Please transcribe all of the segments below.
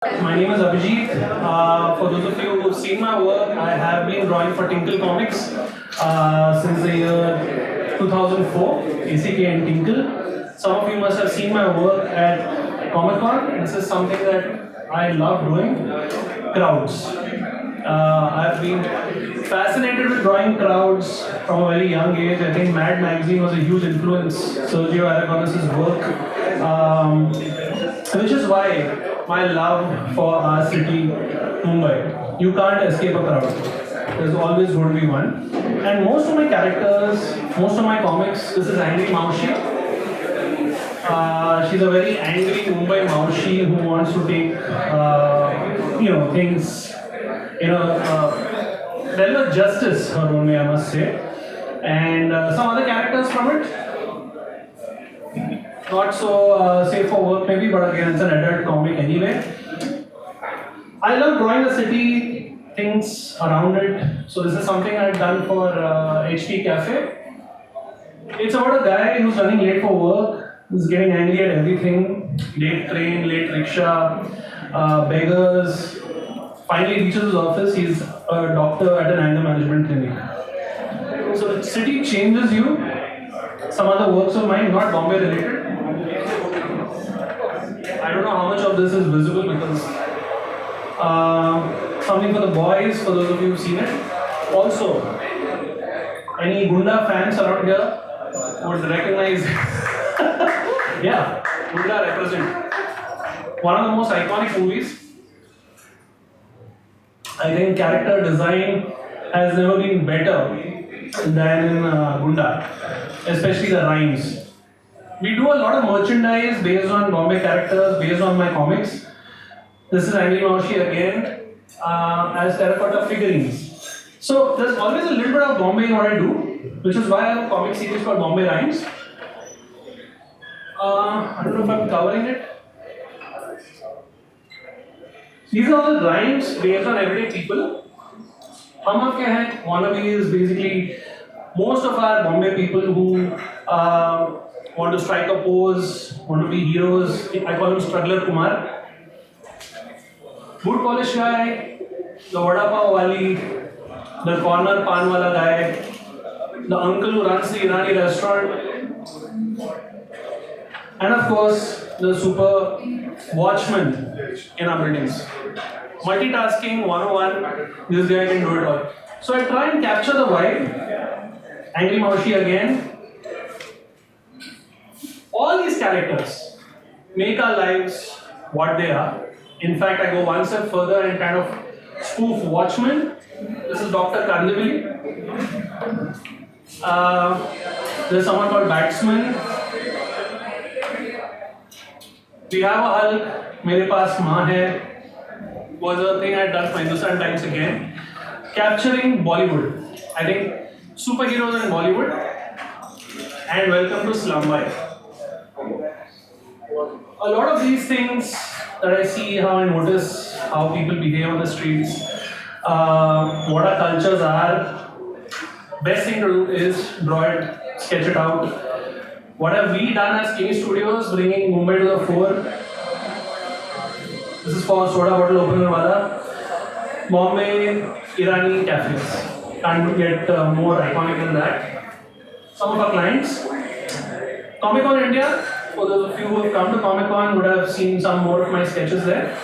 My name is Abhijeet. For those of you who've seen my work, I have been drawing for Tinkle Comics since the year 2004, ACK and Tinkle. Some of you must have seen my work at Comic Con. This is something that I love doing. Crowds. I've been fascinated with drawing crowds from a very young age. I think Mad Magazine was a huge influence. Sergio Aragonés' work. Which is why my love for our city, Mumbai. You can't escape a crowd. There's always going to be one. And most of my characters, most of my comics, this is Angry Mausi. She's a very angry Mumbai Mausi who wants to take, things, deliver justice her own way, I must say. And some other characters from it. Not so safe for work maybe, but again it's an adult comic anyway. I love drawing the city, things around it. So this is something I've done for HT Cafe. It's about a guy who's running late for work, who's getting angry at everything. Late train, late rickshaw, beggars. Finally reaches his office, he's a doctor at an anger management clinic. So the city changes you. Some other works of mine, not Bombay-related. I don't know how much of this is visible because something for the boys, for those of you who've seen it. Also, any Gunda fans around here would recognize, yeah, Gunda represent. One of the most iconic movies. I think character design has never been better than in Gunda, especially the rhymes. We do a lot of merchandise based on Bombay characters, based on my comics. This is Angry Mausi again, as terracotta figurines. So there's always a little bit of Bombay in what I do, which is why I have a comic series called Bombay Rhymes. I don't know if I'm covering it. These are all rhymes based on everyday people. Hum Aapke Hain, wannabe is basically most of our Bombay people who want to strike a pose, want to be heroes. I call him Struggler Kumar. Boot polish guy, the Vada Pav Wali, the Corner Paan Wala guy, the uncle who runs the Irani restaurant, and of course the Super Watchman in our buildings. Multitasking 101, this guy can do it all. So I try and capture the vibe. Angry Mausi again. All these characters make our lives what they are. In fact, I go one step further and kind of spoof Watchmen. This is Dr. Kandivali. There's someone called Batsman. We have a Hulk, Mere Paas Maa Hai, was a thing I'd done for Hindustan Times again. Capturing Bollywood. I think superheroes in Bollywood. And welcome to Slumbai. A lot of these things that I see, how I notice how people behave on the streets, what our cultures are, best thing to do is draw it, sketch it out. What have we done as Kini Studios, bringing Mumbai to the fore? This is for soda bottle opener wala. Bombay Irani cafes. Can't get more iconic than that. Some of our clients. Comic Con India. For those of you who have come to Comic Con would have seen some more of my sketches there.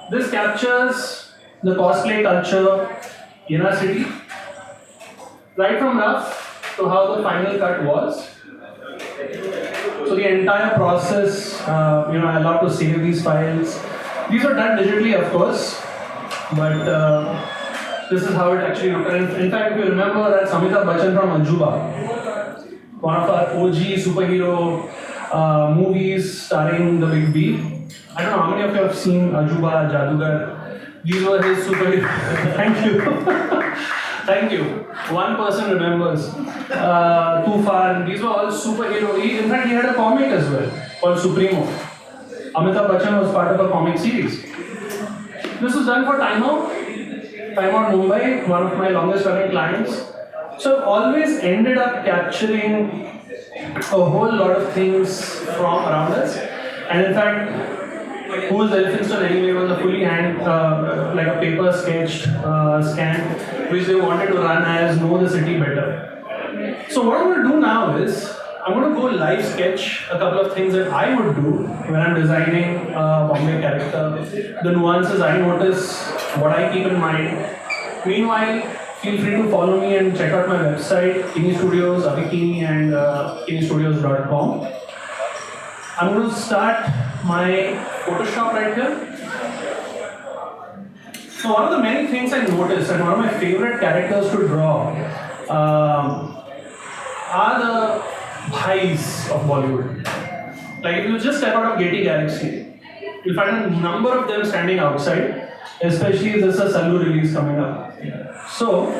This captures the cosplay culture in our city. Right from rough to how the final cut was. So the entire process, I love to save these files. These are done digitally, of course, but this is how it actually looked. In fact, if you remember that Amitabh Bachchan from Ajuba, one of our OG superhero movies starring the Big B. I don't know how many of you have seen Ajuba, Jadugar. These were his superheroes. Thank you. Thank you. One person remembers. Too far. These were all superhero. In fact, he had a comic as well called Supremo. Amitabh Bachchan was part of a comic series. This was done for Time Out Mumbai, one of my longest running clients. So I've always ended up capturing a whole lot of things from around us. And in fact, whose Elphinstone anyway was a fully hand, like a paper sketched scan, which they wanted to run as Know the City Better. So what I'm going to do now is, I'm going to go live sketch a couple of things that I would do when I'm designing a Bombay character, the nuances I notice, what I keep in mind. Meanwhile, feel free to follow me and check out my website, Kini Studios, Abhijeet Kini and kinistudios.com. I'm going to start my Photoshop right here. So one of the many things I noticed and one of my favorite characters to draw are the bhais of Bollywood. Like if you just step out of Getty Galaxy, you'll find a number of them standing outside, especially if there's a Sallu release coming up. So,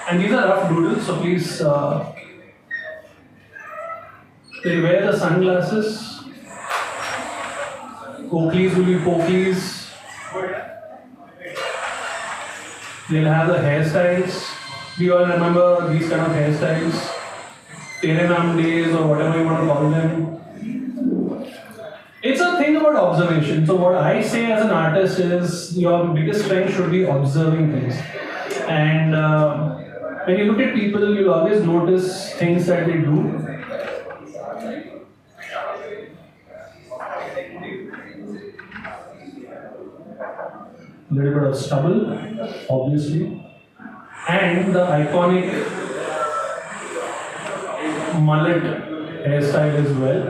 and these are rough doodles, so please, they'll wear the sunglasses. Oakleys will be Pokleys. They'll have the hairstyles. Do you all remember these kind of hairstyles? Tere Naam days or whatever you want to call them. It's a thing about observation. So what I say as an artist is your biggest strength should be observing things. And when you look at people, you'll always notice things that they do. A little bit of stubble, obviously, and the iconic mullet hairstyle as well.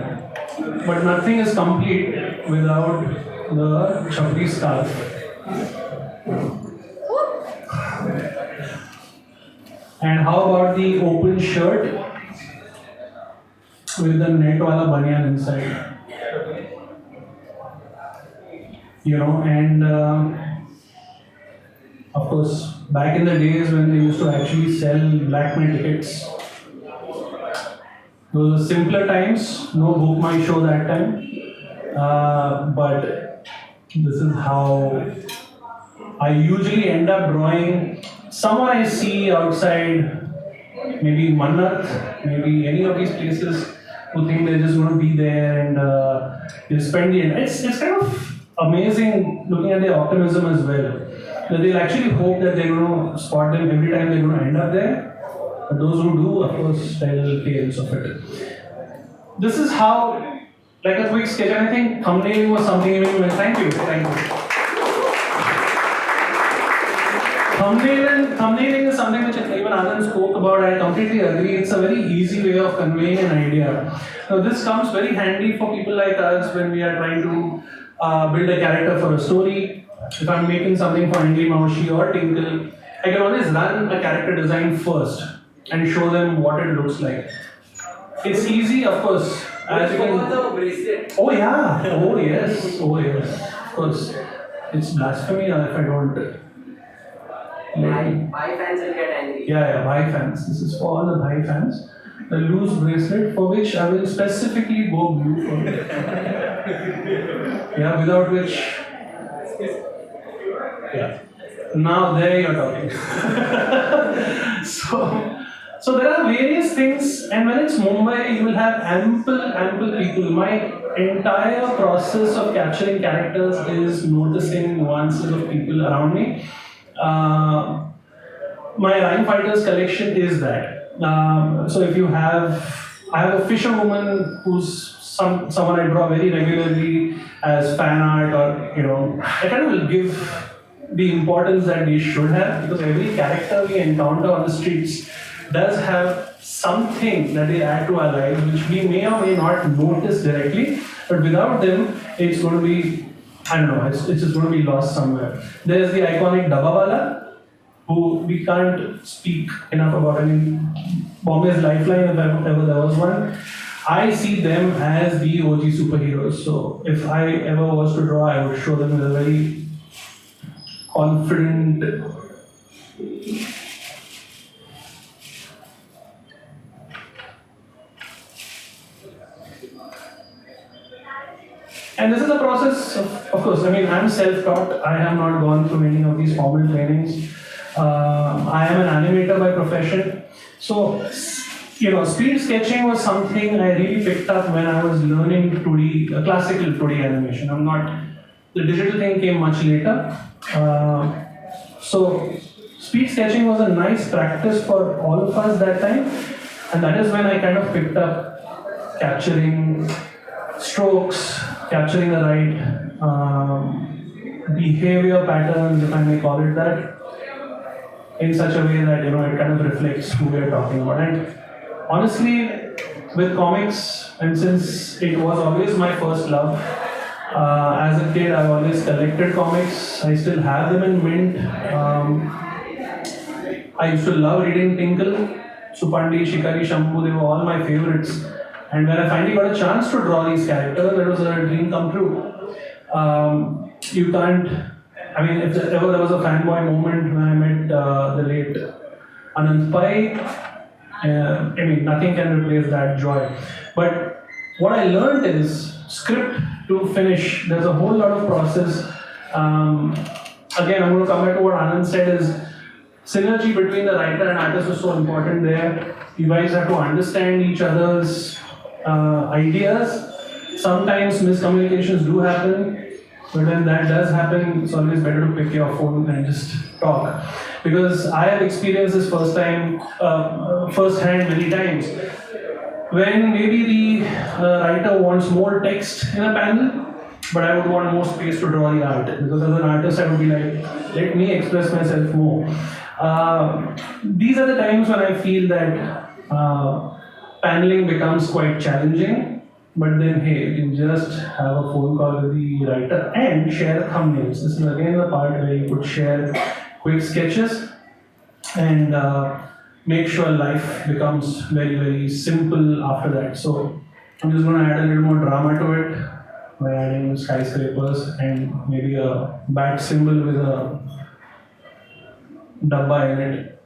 But nothing is complete without the chapri scarf. And how about the open shirt with the net wala banyan inside? You know, and of course, back in the days when they used to actually sell black mail tickets, those were simpler times, no book my show that time. But this is how I usually end up drawing someone I see outside, maybe Mannat, maybe any of these places who think they're just going to be there and they'll spend the end. It's kind of amazing looking at their optimism as well. That they'll actually hope that they're going to spot them every time they're going to end up there. But those who do, of course, tell tales of it. This is how, like a quick sketch, and I think thumbnailing was something even when, thank you. Thumbnailing is something which even Anand spoke about. I completely agree. It's a very easy way of conveying an idea. Now, this comes very handy for people like us when we are trying to build a character for a story. If I'm making something for Angry Mausi or Tinkle, I can always run a character design first and show them what it looks like. It's easy, of course. As you can... Oh yeah, oh yes, of course. It's blasphemy if I don't. Bhai fans will get angry. Yeah, Bhai fans. This is for all the Bhai fans. The loose bracelet for which I will specifically go blue for it. Yeah, without which. Yeah. Now there you're talking. So there are various things, and when it's Mumbai, you will have ample people. My entire process of capturing characters is noticing nuances of people around me. My Rhyme Fighters collection is that. So if you have, I have a fisherwoman who's someone I draw very regularly as fan art, or I kind of will give the importance that they should have, because every character we encounter on the streets does have something that they add to our lives, which we may or may not notice directly, but without them, it's going to be, I don't know, it's just going to be lost somewhere. There's the iconic Dabawala, who we can't speak enough about. I mean, Bombay's lifeline, if ever there was one. I see them as the OG superheroes. So if I ever was to draw, I would show them with a very confident. And this is a process of course, I mean, I'm self-taught. I have not gone through any of these formal trainings. I am an animator by profession. So speed sketching was something I really picked up when I was learning 2D, classical 2D animation. The digital thing came much later. So speed sketching was a nice practice for all of us that time, and that is when I kind of picked up capturing strokes, capturing the right behavior patterns, if I may call it that, in such a way that it kind of reflects who we are talking about. And honestly, with comics, and since it was always my first love, as a kid I always collected comics. I still have them in mint. I used to love reading Tinkle, Supandi, Shikari, Shambhu, they were all my favorites. And when I finally got a chance to draw these characters, that was a dream come true. You can't, if ever there was a fanboy moment when I met the late Anand Pai, nothing can replace that joy. But what I learned is script to finish, there's a whole lot of process. Again, I'm going to come back to what Anand said is synergy between the writer and artist was so important there. You guys have to understand each other's ideas. Sometimes miscommunications do happen, but when that does happen, it's always better to pick your phone and just talk. Because I have experienced this firsthand many times. When maybe the writer wants more text in a panel, but I would want more space to draw the art. Because as an artist, I would be like, let me express myself more. These are the times when I feel that paneling becomes quite challenging. But then, hey, you can just have a phone call with the writer and share thumbnails. This is again the part where you could share quick sketches and make sure life becomes very, very simple after that. So I'm just going to add a little more drama to it by adding skyscrapers and maybe a bat symbol with a dabba in it.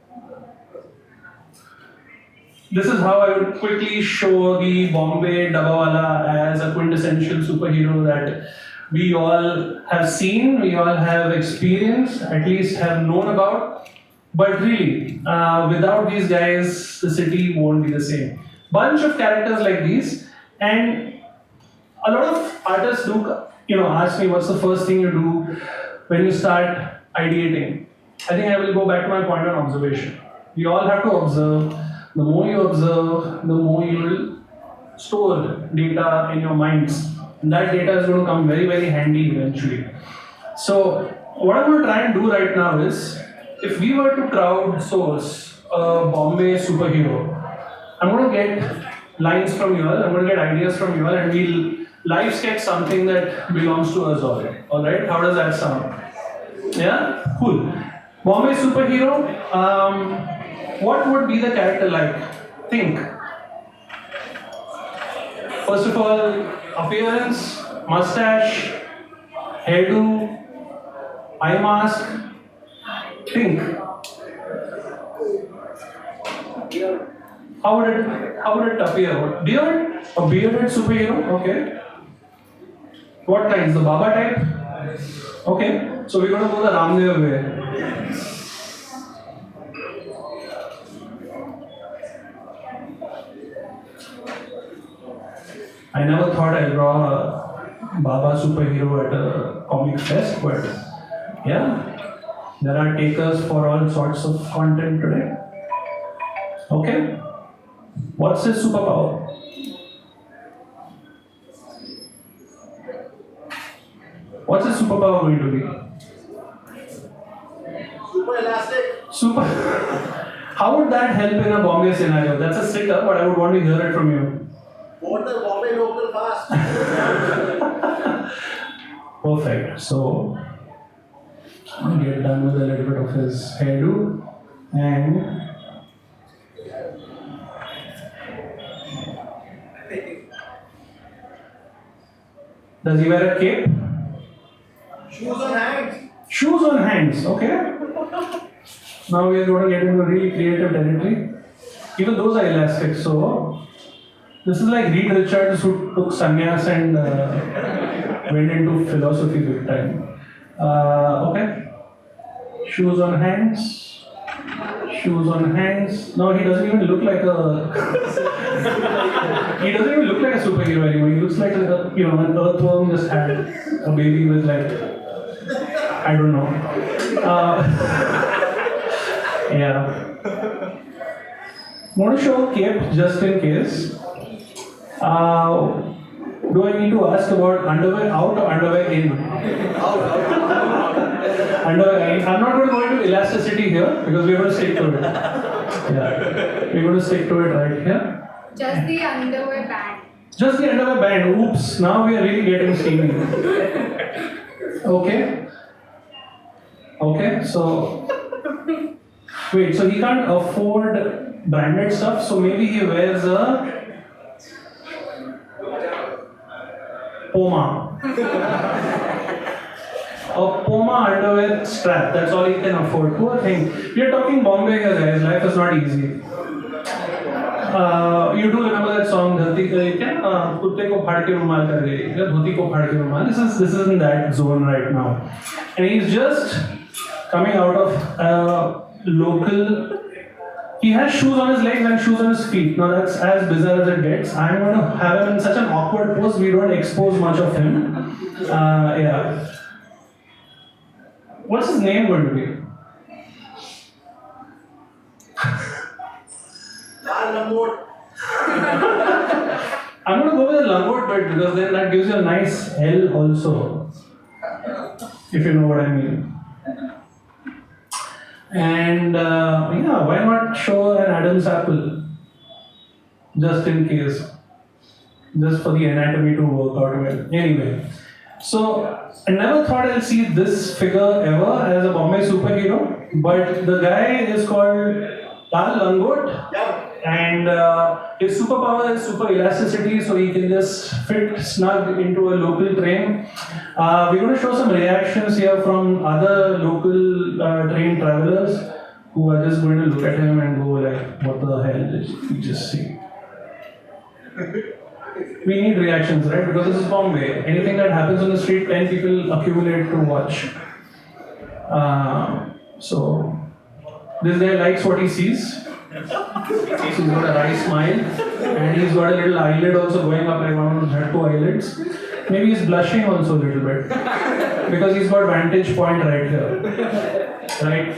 This is how I would quickly show the Bombay Dabba Wala as a quintessential superhero that we all have seen, we all have experienced, at least have known about. But really, without these guys, the city won't be the same. Bunch of characters like these, and a lot of artists do, ask me what's the first thing you do when you start ideating. I think I will go back to my point on observation. We all have to observe. The more you observe, the more you will store data in your minds. And that data is going to come very, very handy eventually. So, what I'm going to try and do right now is, if we were to crowdsource a Bombay superhero, I'm going to get lines from you all, I'm going to get ideas from you all, and we'll live sketch something that belongs to us all. Alright? How does that sound? Yeah? Cool. Bombay superhero, what would be the character like? Think. First of all, appearance, mustache, hairdo, eye mask. Think. How would it appear? Beard? A bearded superhero? Okay. What kinds? The Baba type? Okay. So we're going to go the Ramdev way. I never thought I'd draw a Baba superhero at a comic fest, but yeah, there are takers for all sorts of content today. Okay, what's his superpower? What's his superpower going to be? Super elastic. Super. How would that help in a Bombay scenario? That's a sitter, but I would want to hear it from you. Vote the Bombay local fast. Perfect. So, I'll get done with a little bit of his hairdo and does he wear a cape? Shoes on hands. Shoes on hands, okay. Now we are going to get into really creative territory. Even those are elastic, so this is like Reed Richards who took sannyas and went into philosophy big time. Okay. Shoes on hands. Shoes on hands. No, he doesn't even look like a. He doesn't even look like a superhero anymore. He looks like a, an earthworm just had a baby with like, I don't know. Yeah. I'm going to show a cape just in case. Do I need to ask about underwear out or underwear in? Underwear in. I'm not going to go into elasticity here because we're going to stick to it. Yeah. We're going to stick to it right here. Just the underwear band. Just the underwear band. Oops. Now we are really getting steamy. Okay. Okay. So. Wait. So he can't afford branded stuff. So maybe he wears a Puma. A Puma underwear strap, that's all he can afford. Poor thing. We are talking Bombay here, guys. Life is not easy. You do remember that song, Dharti Kutte ko phad ke rumal kar gayi, dhoti ko phad ke rumal. This is in that zone right now. And he's just coming out of local. He has shoes on his legs and shoes on his feet. Now that's as bizarre as it gets. I'm going to have him in such an awkward pose, we don't expose much of him. Yeah. What's his name going to be? I'm going to go with a langot bit because then that gives you a nice L also. If you know what I mean. And yeah, why not show an Adam's apple? Just in case. Just for the anatomy to work out well. Anyway, so I never thought I'll see this figure ever as a Bombay superhero, but the guy is called Lal Langot, and his superpower is super elasticity, so he can just fit snug into a local train. We're going to show some reactions here from other local train travelers who are just going to look at him and go like, what the hell did we just see? We need reactions, right? Because this is Bombay. Anything that happens on the street, 10 people accumulate to watch. So, this guy likes what he sees. He's got a wry smile, and he's got a little eyelid also going up, like one of those two eyelids. Maybe he's blushing also a little bit because he's got vantage point right here, right?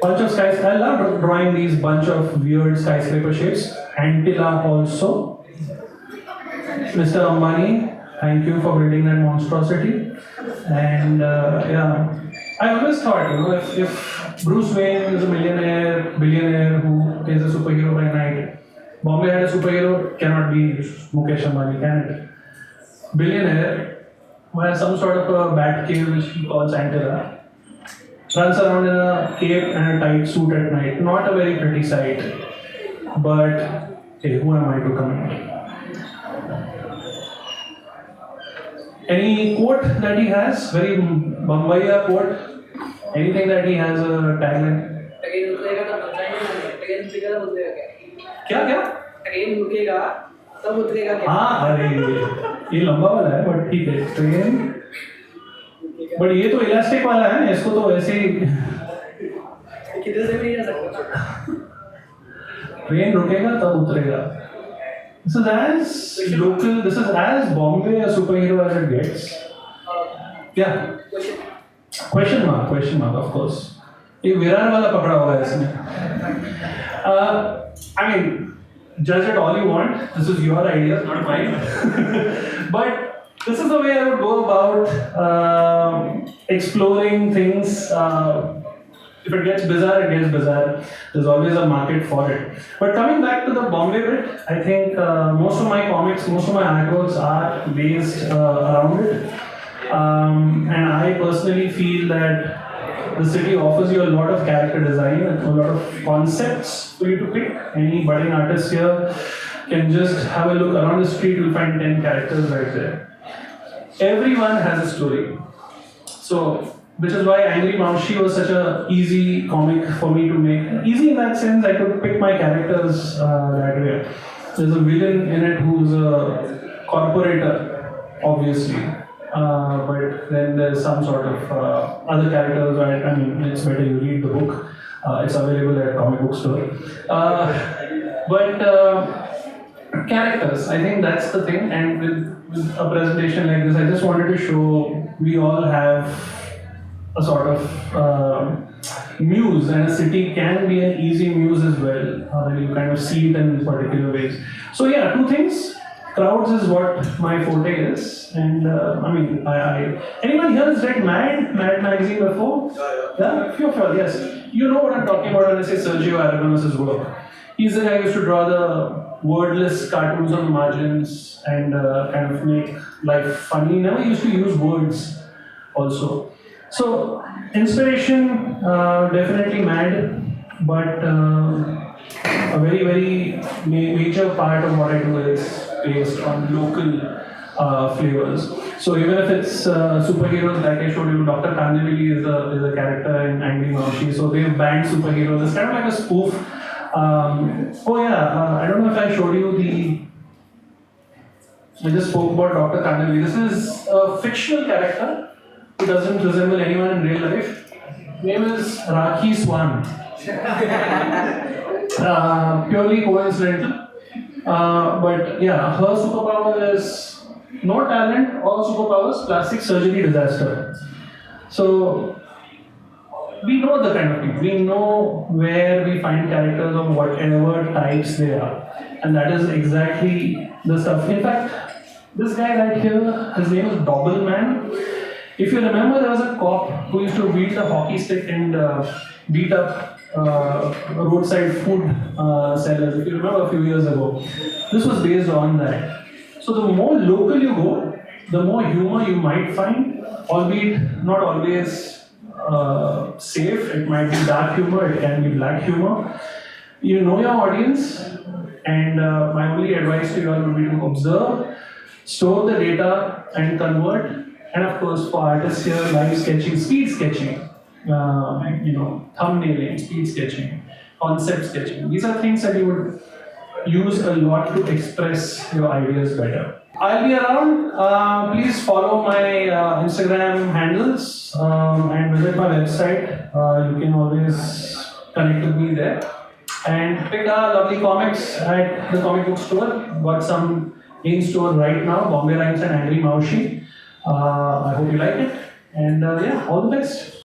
Bunch of skyscrapers. I love drawing these bunch of weird skyscraper shapes. Antilla also. Mr. Ambani, thank you for building that monstrosity. And yeah, I always thought, if Bruce Wayne is a millionaire, billionaire who is a superhero by night, Bombay had a superhero, cannot be Mukesh Ambani, can it? Billionaire who has some sort of a bat cave which he calls Antilla, runs around in a cape and a tight suit at night. Not a very pretty sight, but hey, who am I to comment? Any quote that he has? Very Bombay quote? Anything that he has a tagline? क्या? हाँ, अरे ये लंबा वाला है, but ठीक है, train, but ये तो इलास्टिक वाला है, इसको तो ऐसे ही किधर से भी नहीं जा सकता, ट्रेन रुकेगा तब उतरेगा. This is as local, this is as Bombay a superhero as it gets. Yeah. Question mark, of course. ये विरार वाला पकड़ा हुआ है इसने. I mean, judge it all you want. This is your idea, not mine. But this is the way I would go about exploring things. If it gets bizarre, it gets bizarre. There's always a market for it. But coming back to the Bombay bit, I think most of my comics, most of my artworks are based around it. And I personally feel that the city offers you a lot of character design and a lot of concepts for you to pick. Any budding artist here can just have a look around the street, you'll find 10 characters right there. Everyone has a story. So, which is why Angry Mausi was such an easy comic for me to make. Easy in that sense, I could pick my characters that way. There's a villain in it who's a corporator, obviously. but then there's some sort of other characters. Right? I mean, it's better you read the book. It's available at comic book store. But characters, I think that's the thing. And with a presentation like this, I just wanted to show we all have a sort of muse, and a city can be an easy muse as well when you kind of see it in particular ways. So yeah, two things. Crowds is what my forte is, and I mean, anyone here has read Mad magazine before? Yeah, few of you, yes. You know what I'm talking about when I say Sergio Aragonés' work. He's the guy who used to draw the wordless cartoons on the margins and kind of make life funny. He never used to use words also. So, inspiration, definitely Mad, but a very, very major part of what I do is based on local flavors. So even if it's superheroes, like I showed you, Dr. Kandivili is a character in Angry Mausi, so they've banned superheroes. It's kind of like a spoof. I don't know if I showed you I just spoke about Dr. Kandivili. This is a fictional character who doesn't resemble anyone in real life. Name is Rakhi Swan. Purely coincidental. But yeah, her superpower is no talent or superpowers, plastic surgery disaster. So we know the kind of thing. We know where we find characters of whatever types they are. And that is exactly the stuff. In fact, this guy right here, his name is Dobbleman. If you remember, there was a cop who used to beat the hockey stick and beat up roadside food sellers, if you remember a few years ago. This was based on that. So the more local you go, the more humor you might find, albeit not always safe. It might be dark humor, it can be black humor. You know your audience, and my only advice to you all would be to observe, store the data, and convert. And of course, for artists here, live sketching, speed sketching, thumbnailing, speed sketching, concept sketching. These are things that you would use a lot to express your ideas better. I'll be around. Please follow my Instagram handles and visit my website. You can always connect with me there. And pick our lovely comics at the comic book store. Got some in store right now, Bombay Rhymes and Angry Mausi. I hope you like it. And all the best.